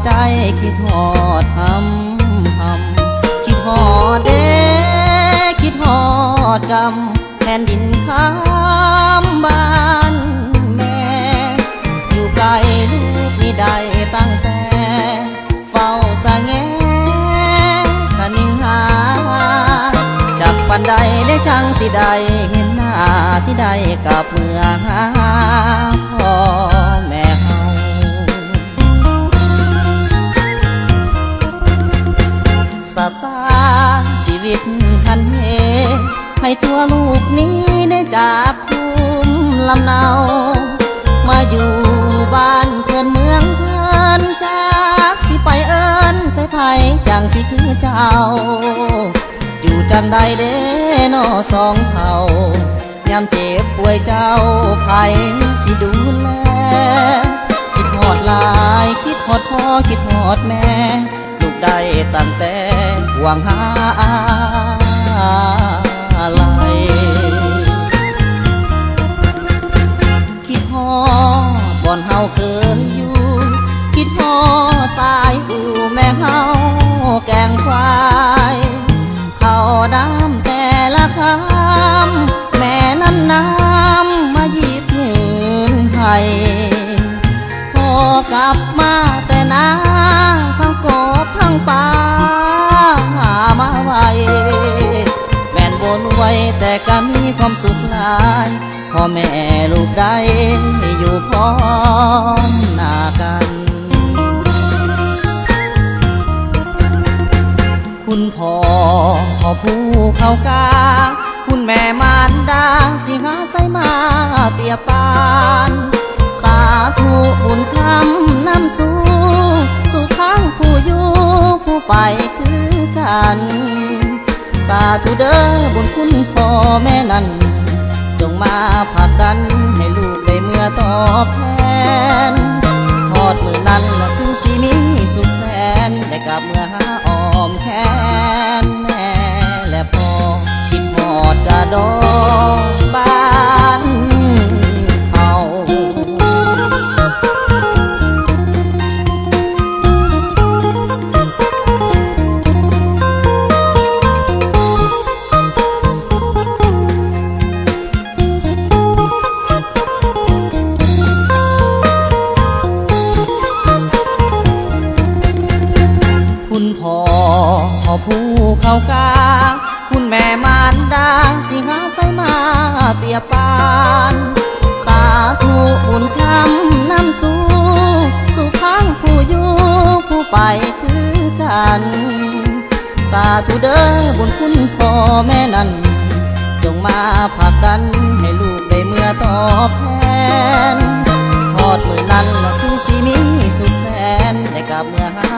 ใจคิดฮอดคิดฮอดเด้คิดฮอดกำแผ่นดินข้ามบ้านแม่อยู่ไกลลูกนี่ได้ตั้งแต่เฝ้าสะแงคนิ่งหาจากปันใดได้จังสิได้เห็นหน้าสิได้กับเมื่อหาพ่อแม่เฮาสตาชีวิตหันเหให้ตัวลูกนี้ได้จากภูมิลำเนามาอยู่บ้านเพื่อนเมืองเพื่อนจากสิไปเอิ้นใส่ไผจังสิคือเจ้าอยู่จังใดเด้นอสองเท่ายามเจ็บป่วยเจ้าไผสิดูแลคิดฮอดหลายคิดฮอดพ่อคิดฮอดแม่ลูกได้ตั้งแต่หวังหาอะไรคิดฮอดบ่อนเฮาเคยอยู่คิดฮอดสายอู่แม่เฮาแกงควายเขาดำแต่ละคำแม่นั้นน้ำมาหยิบเงินให้พอกลับมาแต่นาทั้งกบทั้งปลาหามาไว้แม่นบนไว้แต่ก็มีความสุขหลายพ่อแม่ลูกได้อยู่พร้อมหน้ากันคุณพ่อผู้เขากาคุณแม่มารดาสิหาใส่มาเปรียบปานสาธุบุญคำนำสู่สู่ข้างผู้อยู่ผู้ไปคือกันสาธุเด้อบุญคุณพ่อแม่นั้นจงมาผลักดันให้ลูกได้เมื่อตอบแทนทอดมือนั้นคือสิมีสุขแสนได้กลับเมื่อหาอ้อมแขนแม่และพ่อคิดฮอดกะดอกบ้านเฮาคุณพ่อผู้เขากาคุณแม่มารดาสิหาใส่มาเปรียบปานสาธุบุญคำนำสู่สู่ข้างผู้อยู่ผู้ไปคือกันสาธุเด้อบุญคุณพ่อแม่นั้นจงมาผลักดันให้ลูกได้เมื่อตอบแทนทอดมือนั้นคือสิมีสุขแสนได้กับเมื่อหา